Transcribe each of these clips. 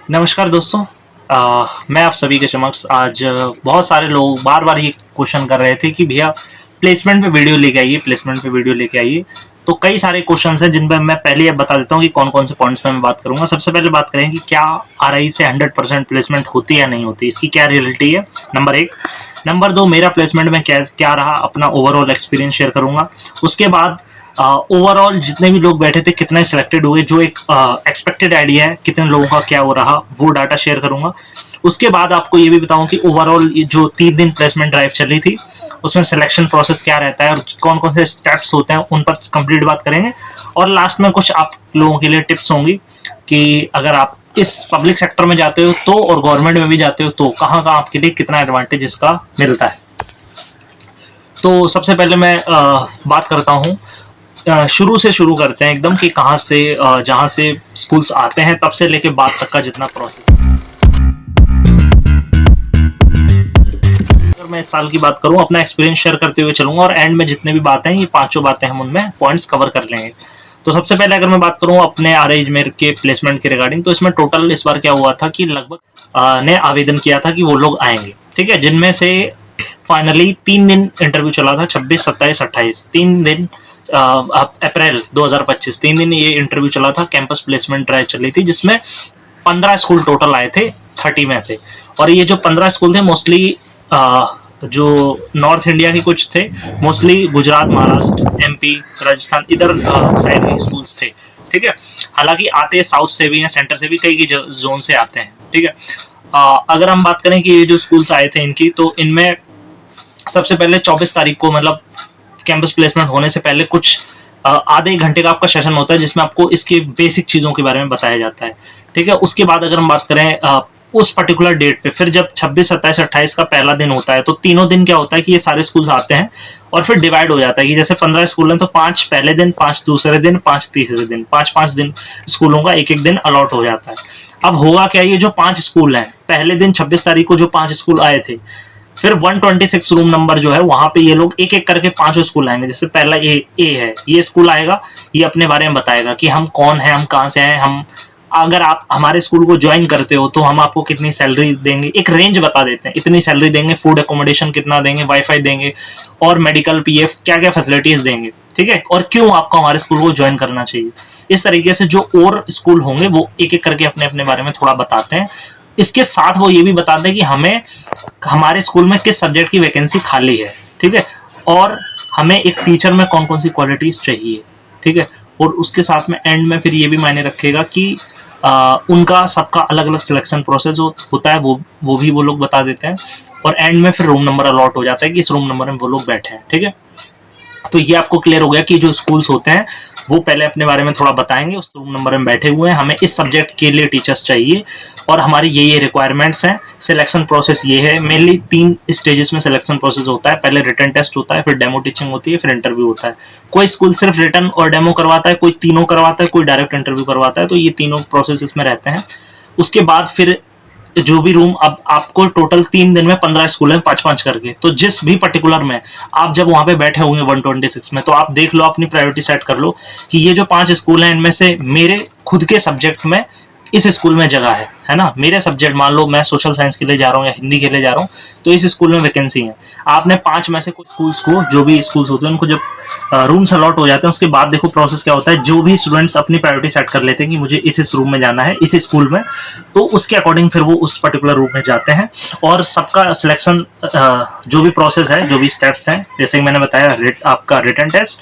नमस्कार दोस्तों। मैं आप सभी के समक्ष आज बहुत सारे लोग बार बार ये क्वेश्चन कर रहे थे कि भैया प्लेसमेंट पे वीडियो लेके आइए, प्लेसमेंट पे वीडियो लेके आइए। तो कई सारे क्वेश्चंस हैं जिन पर मैं पहले अब बता देता हूँ कि कौन कौन से पॉइंट्स पे मैं बात करूंगा। सबसे पहले बात करें कि क्या आरआई से 100% प्लेसमेंट होती है या नहीं होती, इसकी क्या रियलिटी है, नंबर एक। नंबर दो, मेरा प्लेसमेंट में क्या क्या रहा, अपना ओवरऑल एक्सपीरियंस शेयर करूंगा। उसके बाद ओवरऑल जितने भी लोग बैठे थे कितने सिलेक्टेड हुए, जो एक एक्सपेक्टेड आइडिया है कितने लोगों का क्या हो रहा, वो डाटा शेयर करूंगा। उसके बाद आपको ये भी बताऊं कि ओवरऑल जो 3 दिन प्लेसमेंट ड्राइव चली थी उसमें सिलेक्शन प्रोसेस क्या रहता है और कौन कौन से स्टेप्स होते हैं, उन पर कंप्लीट बात करेंगे। और लास्ट में कुछ आप लोगों के लिए टिप्स होंगी कि अगर आप इस पब्लिक सेक्टर में जाते हो तो और गवर्नमेंट में भी जाते हो तो कहाँ कहाँ आपके लिए कितना एडवांटेज इसका मिलता है। तो सबसे पहले मैं बात करता हूँ, शुरू से शुरू करते हैं एकदम कि कहाँ से जहाँ से स्कूल्स आते हैं तब से लेके बाद तक का जितना प्रोसेस। अगर मैं इस साल की बात करूँ, अपना एक्सपीरियंस शेयर करते हुए चलूंगा और एंड में जितने भी बातें हैं, ये पांचों बातें हम उनमें पॉइंट्स कवर कर लेंगे। तो सबसे पहले अगर मैं बात करूँ अपने आरआई के प्लेसमेंट के रिगार्डिंग, तो इसमें टोटल इस बार क्या हुआ था कि लगभग ने आवेदन किया था कि वो लोग आएंगे, ठीक है, जिनमें से फाइनली 3 दिन इंटरव्यू चला था, 26, 27, 28, 3 दिन। अप्रैल 2025 3 दिन ये इंटरव्यू चला था, कैंपस प्लेसमेंट ड्राइव चली थी जिसमें 15 स्कूल टोटल आए थे 30 में से। और ये जो 15 स्कूल थे मोस्टली जो नॉर्थ इंडिया के कुछ थे, मोस्टली गुजरात, महाराष्ट्र, एमपी, राजस्थान, इधर साइड के स्कूल्स थे, ठीक है। हालांकि आते साउथ से भी हैं, सेंटर से भी, कई जोन से आते हैं, ठीक है। अगर हम बात करें कि ये जो स्कूल्स आए थे इनकी, तो इनमें सबसे पहले 24 तारीख को, मतलब कैंपस प्लेसमेंट होने से पहले कुछ आधे एक घंटे का आपका सेशन होता है जिसमें आपको इसके बेसिक चीज़ों के बारे में बताया जाता है, ठीक है। उसके बाद अगर हम बात करें उस पर्टिकुलर डेट पे, फिर जब 26, 27, 28 का पहला दिन होता है तो तीनों दिन क्या होता है कि ये सारे स्कूल्स आते हैं और फिर डिवाइड हो जाता है कि जैसे 15 स्कूल हैं तो 5 पहले दिन, 5 दूसरे दिन, 5 तीसरे दिन, 5-5 दिन स्कूलों का एक एक दिन अलॉट हो जाता है। अब होगा क्या, ये जो 5 स्कूल हैं, पहले दिन 26 तारीख को जो 5 स्कूल आए थे, फिर 126 रूम नंबर जो है वहां पे ये लोग एक एक करके 5 स्कूल आएंगे। जैसे पहला ए है, ये स्कूल आएगा, ये अपने बारे में बताएगा कि हम कौन है, हम कहाँ से हैं, हम अगर आप हमारे स्कूल को ज्वाइन करते हो तो हम आपको कितनी सैलरी देंगे, एक रेंज बता देते हैं, इतनी सैलरी देंगे, फूड एकोमोडेशन कितना देंगे, वाईफाई देंगे और मेडिकल पीएफ क्या क्या फैसिलिटीज देंगे, ठीक है, और क्यों आपको हमारे स्कूल को ज्वाइन करना चाहिए। इस तरीके से जो और स्कूल होंगे वो एक एक करके अपने अपने बारे में थोड़ा बताते हैं। इसके साथ वो ये भी बताते हैं कि हमें हमारे स्कूल में किस सब्जेक्ट की वैकेंसी खाली है, ठीक है, और हमें एक टीचर में कौन कौन सी क्वालिटीज चाहिए, ठीक है। और उसके साथ में एंड में फिर ये भी मायने रखेगा कि उनका सबका अलग अलग सिलेक्शन प्रोसेस होता है, वो भी वो लोग बता देते हैं। और एंड में फिर रूम नंबर अलॉट हो जाता है कि इस रूम नंबर में वो लोग बैठे हैं, ठीक है। तो ये आपको क्लियर हो गया कि जो स्कूल्स होते हैं वो पहले अपने बारे में थोड़ा बताएंगे, उस रूम नंबर में बैठे हुए हैं, हमें इस सब्जेक्ट के लिए टीचर्स चाहिए और हमारी ये रिक्वायरमेंट्स हैं। सिलेक्शन प्रोसेस ये है, मेनली 3 स्टेजेस में सिलेक्शन प्रोसेस होता है। पहले रिटन टेस्ट होता है, फिर डेमो टीचिंग होती है, फिर इंटरव्यू होता है। कोई स्कूल सिर्फ रिटन और डेमो करवाता है, कोई तीनों करवाता है, कोई डायरेक्ट इंटरव्यू करवाता है। तो ये तीनों प्रोसेस इसमें रहते हैं। उसके बाद फिर जो भी रूम, अब आपको टोटल 3 दिन में 15 स्कूल हैं 5-5 करके, तो जिस भी पर्टिकुलर में आप जब वहां पे बैठे होंगे 126 में, तो आप देख लो, अपनी प्रायोरिटी सेट कर लो कि ये जो 5 स्कूल हैं इनमें से मेरे खुद के सब्जेक्ट में इस स्कूल में जगह है ना। मेरे सब्जेक्ट, मान लो मैं सोशल साइंस के लिए जा रहा हूँ या हिंदी के लिए जा रहा हूँ, तो इस स्कूल में वैकेंसी है। आपने 5 में से कुछ स्कूल्स को, जो भी स्कूल्स होते हैं उनको जब रूम्स अलॉट हो जाते हैं, उसके बाद देखो प्रोसेस क्या होता है। जो भी स्टूडेंट्स अपनी प्रायोरिटी सेट कर लेते हैं कि मुझे इस रूम में जाना है, इस स्कूल में, तो उसके अकॉर्डिंग फिर वो उस पर्टिकुलर रूम में जाते हैं और सबका सिलेक्शन, जो भी प्रोसेस है, जो भी स्टेप्स हैं, जैसे मैंने बताया, आपका रिटन टेस्ट,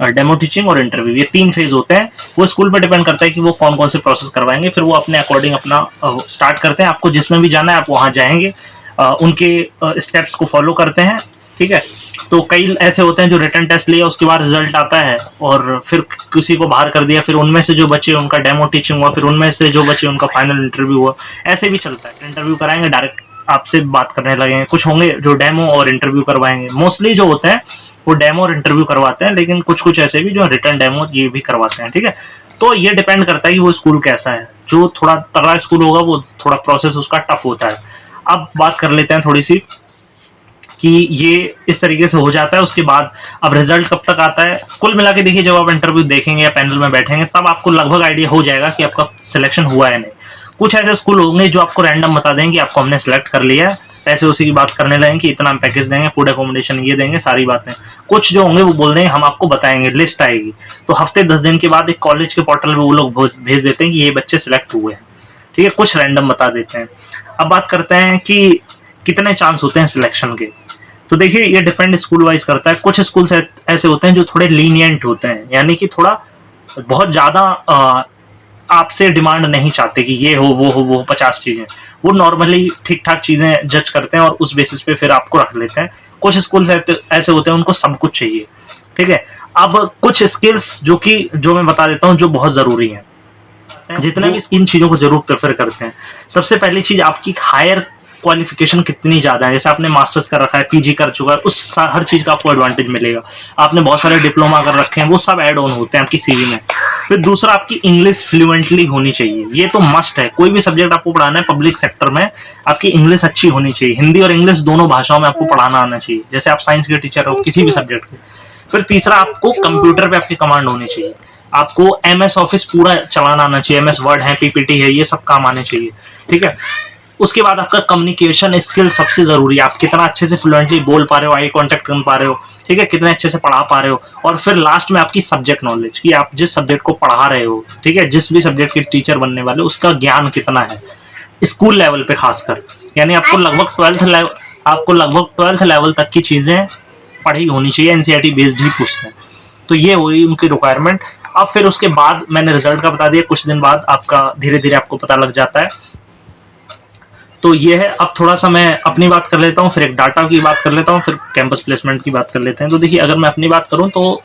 डेमो टीचिंग और इंटरव्यू, ये 3 फेज होते हैं। वो स्कूल पर डिपेंड करता है कि वो कौन कौन से प्रोसेस करवाएंगे, फिर वो अपने अकॉर्डिंग अपना स्टार्ट करते हैं। आपको जिसमें भी जाना है आप वहाँ जाएंगे, उनके स्टेप्स को फॉलो करते हैं, ठीक है। तो कई ऐसे होते हैं जो रिटन टेस्ट लिया, उसके बाद रिजल्ट आता है और फिर किसी को बाहर कर दिया, फिर उनमें से जो बचे उनका डेमो टीचिंग हुआ, फिर उनमें से जो बचे उनका फाइनल इंटरव्यू हुआ। ऐसे भी चलता है, इंटरव्यू कराएंगे, डायरेक्ट आपसे बात करने लगेंगे। कुछ होंगे जो डेमो और इंटरव्यू करवाएंगे, मोस्टली जो होते हैं वो डेमो और इंटरव्यू करवाते हैं, लेकिन कुछ कुछ ऐसे भी जो रिटर्न डेमो ये भी करवाते हैं, ठीक है। तो ये डिपेंड करता है कि वो स्कूल कैसा है। जो थोड़ा तगड़ा स्कूल होगा वो थोड़ा प्रोसेस उसका टफ होता है। अब बात कर लेते हैं थोड़ी सी कि ये इस तरीके से हो जाता है। उसके बाद अब रिजल्ट कब तक आता है, कुल मिला के देखिए, जब आप इंटरव्यू देखेंगे या पैनल में बैठेंगे तब आपको लगभग आइडिया हो जाएगा कि आपका सिलेक्शन हुआ है नहीं। कुछ ऐसे स्कूल होंगे जो आपको रैंडम बता देंगे कि आपको हमने सेलेक्ट कर लिया है, पैसे उसी की बात करने लगेंगे कि इतना हम पैकेज देंगे, फूड एकोमोडेशन ये देंगे, सारी बातें। कुछ जो होंगे वो बोल देंगे हम आपको बताएंगे, लिस्ट आएगी, तो हफ्ते 10 दिन के बाद एक कॉलेज के पोर्टल पे वो लोग भेज देते हैं कि ये बच्चे सिलेक्ट हुए हैं, ठीक है, कुछ रैंडम बता देते हैं। अब बात करते हैं कि कितने चांस होते हैं सिलेक्शन के। तो देखिए ये डिपेंड स्कूल वाइज करता है। कुछ स्कूल ऐसे होते हैं जो थोड़े लीनियंट होते हैं, यानी कि थोड़ा बहुत ज़्यादा आपसे डिमांड नहीं चाहते कि ये हो वो 50 चीज़ें, वो नॉर्मली ठीक ठाक चीज़ें जज करते हैं और उस बेसिस पे फिर आपको रख लेते हैं। कुछ स्कूल ऐसे होते हैं उनको सब कुछ चाहिए, ठीक है। अब कुछ स्किल्स जो मैं बता देता हूँ जो बहुत ज़रूरी हैं, जितने भी इन चीज़ों को जरूर प्रेफर करते हैं। सबसे पहली चीज़ आपकी हायर क्वालिफिकेशन कितनी ज़्यादा है, जैसे आपने मास्टर्स कर रखा है, पीजी कर चुका है, उस हर चीज़ का आपको एडवांटेज मिलेगा। आपने बहुत सारे डिप्लोमा कर रखे हैं, वो सब ऐड ऑन होते हैं आपकी सीवी में। फिर दूसरा आपकी इंग्लिश फ्लुएंटली होनी चाहिए, ये तो मस्ट है। कोई भी सब्जेक्ट आपको पढ़ाना है पब्लिक सेक्टर में, आपकी इंग्लिश अच्छी होनी चाहिए। हिंदी और इंग्लिश दोनों भाषाओं में आपको पढ़ाना आना चाहिए, जैसे आप साइंस के टीचर हो किसी भी सब्जेक्ट के। फिर तीसरा आपको कंप्यूटर पे आपकी कमांड होनी चाहिए, आपको MS ऑफिस पूरा चलाना आना चाहिए, MS वर्ड है, PPT है, ये सब काम आने चाहिए, ठीक है। उसके बाद आपका कम्युनिकेशन स्किल सबसे जरूरी है, आप कितना अच्छे से फ्लुएंटली बोल पा रहे हो, आई कांटेक्ट कर पा रहे हो, ठीक है, कितने अच्छे से पढ़ा पा रहे हो। और फिर लास्ट में आपकी सब्जेक्ट नॉलेज, कि आप जिस सब्जेक्ट को पढ़ा रहे हो, ठीक है, जिस भी सब्जेक्ट के टीचर बनने वाले उसका ज्ञान कितना है स्कूल लेवल पे खासकर, यानी आपको लगभग 12th लेवल तक की चीजें पढ़ी होनी चाहिए, NCERT बेस्ड ही पूछते हैं। तो ये हुई उनकी रिक्वायरमेंट। अब फिर उसके बाद मैंने रिजल्ट का बता दिया, कुछ दिन बाद आपका धीरे धीरे आपको पता लग जाता है। तो ये है। अब थोड़ा सा मैं अपनी बात कर लेता हूँ, फिर एक डाटा की बात कर लेता हूँ, फिर कैंपस प्लेसमेंट की बात कर लेते हैं। तो देखिए अगर मैं अपनी बात करूँ तो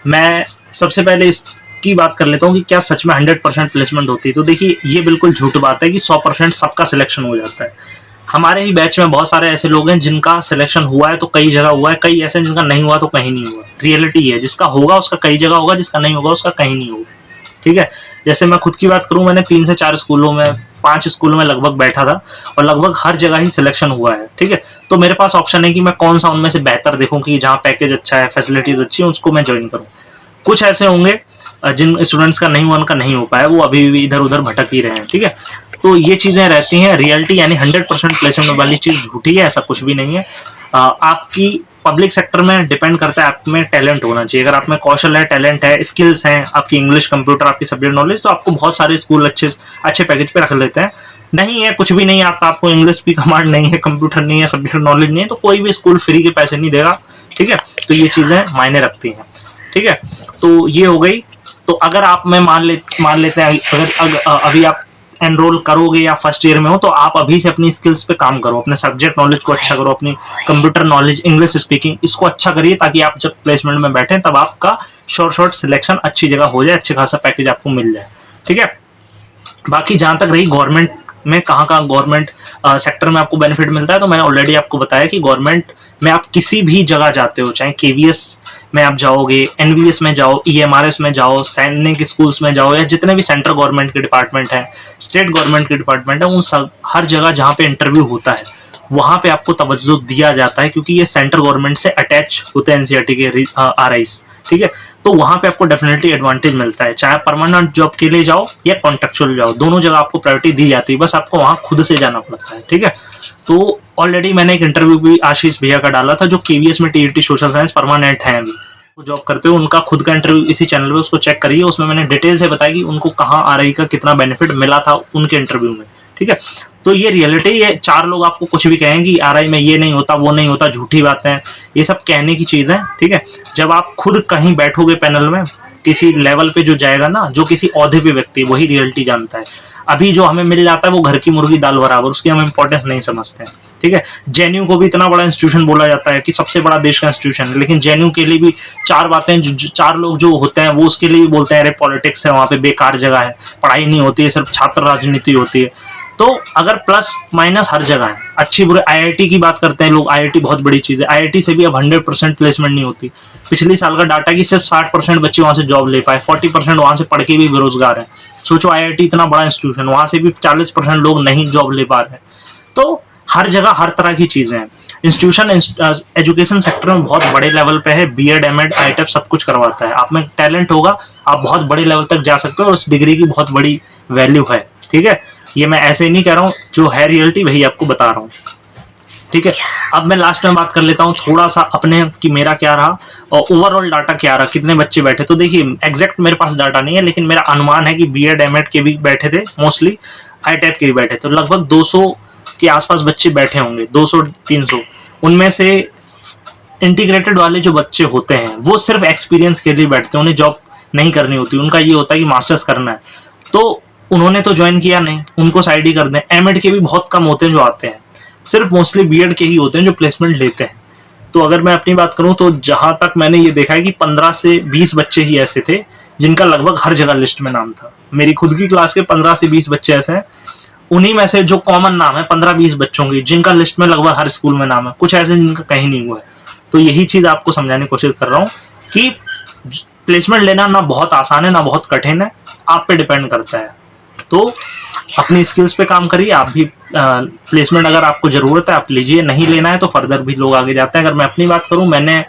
मैं सबसे पहले इसकी बात कर लेता हूँ कि क्या सच में 100% प्लेसमेंट होती है। तो देखिए ये बिल्कुल झूठ बात है कि 100% सबका सिलेक्शन हो जाता है। हमारे ही बैच में बहुत सारे ऐसे लोग हैं जिनका सिलेक्शन हुआ है तो कई जगह हुआ है, कई ऐसे जिनका नहीं हुआ तो कहीं नहीं हुआ। रियलिटी है, जिसका होगा उसका कई जगह होगा, जिसका नहीं होगा उसका कहीं नहीं होगा, ठीक है। जैसे मैं खुद की बात करूं, मैंने 3 से 4 स्कूलों में, 5 स्कूलों में लगभग बैठा था और लगभग हर जगह ही सिलेक्शन हुआ है, ठीक है। तो मेरे पास ऑप्शन है कि मैं कौन सा उनमें से बेहतर देखूं कि जहाँ पैकेज अच्छा है, फैसिलिटीज अच्छी है, उसको मैं ज्वाइन करूँ। कुछ ऐसे होंगे जिन स्टूडेंट्स का नहीं हुआ, उनका नहीं हो पाया, वो अभी भी इधर उधर भटक ही रहे हैं, ठीक है। तो ये चीजें रहती हैं। रियलिटी यानी 100% प्लेसमेंट वाली चीज झूठी है, ऐसा कुछ भी नहीं है। आपकी पब्लिक सेक्टर में डिपेंड करता है, आप में टैलेंट होना चाहिए। अगर आप में कौशल है, टैलेंट है, स्किल्स हैं, आपकी इंग्लिश, कंप्यूटर, आपकी सब्जेक्ट नॉलेज, तो आपको बहुत सारे स्कूल अच्छे पैकेज पे रख लेते हैं। नहीं है, कुछ भी नहीं आता, आपको इंग्लिश की कमांड नहीं है, कंप्यूटर नहीं है, सब्जेक्ट नॉलेज नहीं है, तो कोई भी स्कूल फ्री के पैसे नहीं देगा, ठीक है। तो ये चीजें मायने रखती हैं, ठीक है। तो ये हो गई। तो अगर आप में मान लेते हैं अगर अभी आप एनरोल करोगे या फर्स्ट ईयर में हो, तो आप अभी से अपनी स्किल्स पे काम करो, अपने सब्जेक्ट नॉलेज को अच्छा करो, अपनी कंप्यूटर नॉलेज, इंग्लिश स्पीकिंग, इसको अच्छा करिए, ताकि आप जब प्लेसमेंट में बैठे तब आपका शॉर्ट सिलेक्शन अच्छी जगह हो जाए, अच्छे खासा पैकेज आपको मिल जाए, ठीक है। बाकी जहां तक रही गवर्नमेंट में कहाँ गवर्नमेंट सेक्टर में आपको बेनिफिट मिलता है, तो मैंने ऑलरेडी आपको बताया कि गवर्नमेंट में आप किसी भी जगह जाते हो, चाहे KVS में आप जाओगे, NVS में जाओ, EMRS में जाओ, सैनिक स्कूल्स में जाओ, या जितने भी सेंट्रल गवर्नमेंट के डिपार्टमेंट है, स्टेट गवर्नमेंट के डिपार्टमेंट है, उन सब हर जगह जहाँ पे इंटरव्यू होता है वहाँ पे आपको तवज्जो दिया जाता है, क्योंकि ये सेंट्रल गवर्नमेंट से अटैच होते हैं NCERT के RIs, ठीक है। तो वहाँ पे आपको डेफिनेटली एडवांटेज मिलता है, चाहे परमानेंट जॉब के लिए जाओ या कॉन्ट्रेक्चुअल जाओ, दोनों जगह आपको प्रायोरिटी दी जाती है, बस आपको वहाँ खुद से जाना पड़ता है, ठीक है। तो ऑलरेडी मैंने एक इंटरव्यू भी आशीष भैया का डाला था, जो KVS में TET सोशल साइंस परमानेंट है, अभी वो जॉब करते हो, उनका खुद का इंटरव्यू इसी चैनल पे, उसको चेक करिए। उसमें मैंने डिटेल से बताया कि उनको कहाँ RI का कितना बेनिफिट मिला था उनके इंटरव्यू में, ठीक है। तो ये रियलिटी है। 4 लोग आपको कुछ भी कहेंगे कि RI में ये नहीं होता, वो नहीं होता, झूठी बातें हैं, ये सब कहने की चीज़ है, ठीक है। जब आप खुद कहीं बैठोगे पैनल में, किसी लेवल पे जो जाएगा ना, जो किसी औहदे पे व्यक्ति, वही रियलिटी जानता है। अभी जो हमें मिल जाता है वो घर की मुर्गी दाल बराबर, उसकी हम इंपॉर्टेंस नहीं समझते हैं, ठीक है। JNU को भी इतना बड़ा इंस्टीट्यूशन बोला जाता है कि सबसे बड़ा देश का इंस्टीट्यूशन है, लेकिन JNU के लिए भी 4 बातें, 4 लोग जो होते हैं वो उसके लिए भी बोलते हैं, अरे पॉलिटिक्स है वहाँ पे, बेकार जगह है, पढ़ाई नहीं होती है, सिर्फ छात्र राजनीति होती है। तो अगर प्लस माइनस हर जगह है, अच्छी बुरे। IIT की बात करते हैं लोग, IIT बहुत बड़ी चीज़ है, IIT से भी अब 100% प्लेसमेंट नहीं होती। पिछले साल का डाटा कि सिर्फ 60% बच्चे वहाँ से जॉब ले पाए, 40% वहाँ से पढ़ के भी बेरोजगार है। सोचो IIT इतना बड़ा इंस्टीट्यूशन, वहाँ से भी 40% लोग नहीं जॉब ले पा रहे हैं। तो हर जगह हर तरह की चीज़ें हैं। इंस्टीट्यूशन एजुकेशन सेक्टर में बहुत बड़े लेवल पे है, बीएड एमएड आईटेप सब कुछ करवाता है। आप में टैलेंट होगा, आप बहुत बड़े लेवल तक जा सकते हो और उस डिग्री की बहुत बड़ी वैल्यू है। ठीक है, ये मैं ऐसे ही नहीं कह रहा हूँ, जो है रियलिटी वही आपको बता रहा हूँ। ठीक है, अब मैं लास्ट में बात कर लेता हूँ थोड़ा सा अपने कि मेरा क्या रहा और ओवरऑल डाटा क्या रहा, कितने बच्चे बैठे। तो देखिए एग्जैक्ट मेरे पास डाटा नहीं है, लेकिन मेरा अनुमान है कि बीएड एमएड के भी बैठे थे मोस्टली, आईटेप के भी बैठे थे। तो लगभग 200 के आसपास बच्चे बैठे होंगे, 200-300। उनमें से इंटीग्रेटेड वाले जो बच्चे होते हैं वो सिर्फ एक्सपीरियंस के लिए बैठते हैं, उन्हें जॉब नहीं करनी होती, उनका ये होता है कि मास्टर्स करना है। तो उन्होंने तो ज्वाइन किया नहीं, उनको साइड ही कर दें। एमएड के भी बहुत कम होते हैं जो आते हैं, सिर्फ मोस्टली बीएड के ही होते हैं जो प्लेसमेंट लेते हैं। तो अगर मैं अपनी बात करूं तो जहां तक मैंने ये देखा है कि 15 से 20 बच्चे ही ऐसे थे जिनका लगभग हर जगह लिस्ट में नाम था। मेरी खुद की क्लास के 15 से 20 बच्चे ऐसे हैं, उन्हीं में से जो कॉमन नाम है 15-20 बच्चों की, जिनका लिस्ट में लगभग हर स्कूल में नाम है, कुछ ऐसे जिनका कहीं नहीं हुआ है। तो यही चीज आपको समझाने की कोशिश कर रहा हूँ कि प्लेसमेंट लेना ना बहुत आसान है ना बहुत कठिन है, आप पे डिपेंड करता है। तो अपनी स्किल्स पे काम करिए। आप भी प्लेसमेंट अगर आपको ज़रूरत है आप लीजिए, नहीं लेना है तो फर्दर भी लोग आगे जाते हैं। अगर मैं अपनी बात करूं, मैंने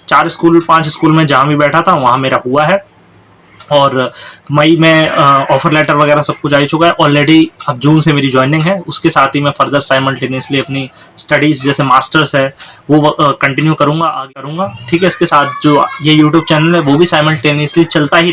4-5 स्कूल में जहां भी बैठा था वहां मेरा हुआ है, और मई में ऑफर लेटर वगैरह सब कुछ आ चुका है ऑलरेडी। अब जून से मेरी ज्वाइनिंग है, उसके साथ ही मैं फर्दर साइमल्टेनियसली अपनी स्टडीज़ जैसे मास्टर्स है वो कंटिन्यू करूँगा, आगे करूँगा। ठीक है, इसके साथ जो ये यूट्यूब चैनल है वो भी साइमल्टेनियसली चलता ही